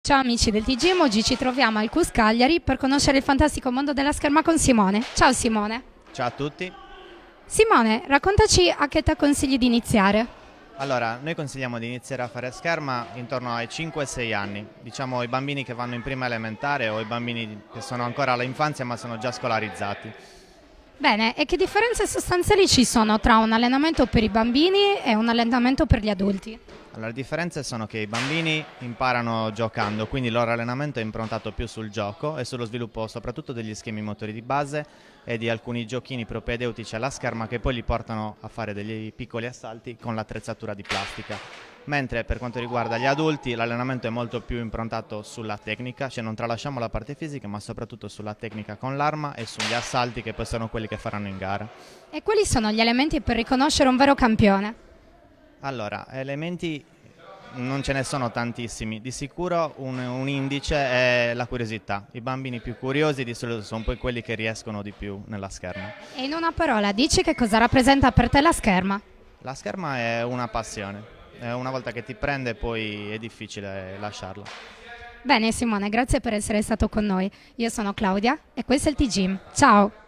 Ciao amici del TGM, oggi ci troviamo al CUS Cagliari per conoscere il fantastico mondo della scherma con Simone. Ciao Simone. Ciao a tutti. Simone, raccontaci a che età consigli di iniziare. Allora, noi consigliamo di iniziare a fare scherma intorno ai 5-6 anni, diciamo i bambini che vanno in prima elementare o i bambini che sono ancora all'infanzia ma sono già scolarizzati. Bene, e che differenze sostanziali ci sono tra un allenamento per i bambini e un allenamento per gli adulti? Allora, le differenze sono che i bambini imparano giocando, quindi il loro allenamento è improntato più sul gioco e sullo sviluppo soprattutto degli schemi motori di base e di alcuni giochini propedeutici alla scherma che poi li portano a fare degli piccoli assalti con l'attrezzatura di plastica. Mentre per quanto riguarda gli adulti l'allenamento è molto più improntato sulla tecnica, cioè non tralasciamo la parte fisica ma soprattutto sulla tecnica con l'arma e sugli assalti che poi sono quelli che faranno in gara. E quali sono gli elementi per riconoscere un vero campione? Allora, elementi non ce ne sono tantissimi, di sicuro un indice è la curiosità. I bambini più curiosi di solito sono poi quelli che riescono di più nella scherma. E in una parola, dici che cosa rappresenta per te la scherma? La scherma è una passione, una volta che ti prende poi è difficile lasciarla. Bene Simone, grazie per essere stato con noi. Io sono Claudia e questo è il TGM. Ciao!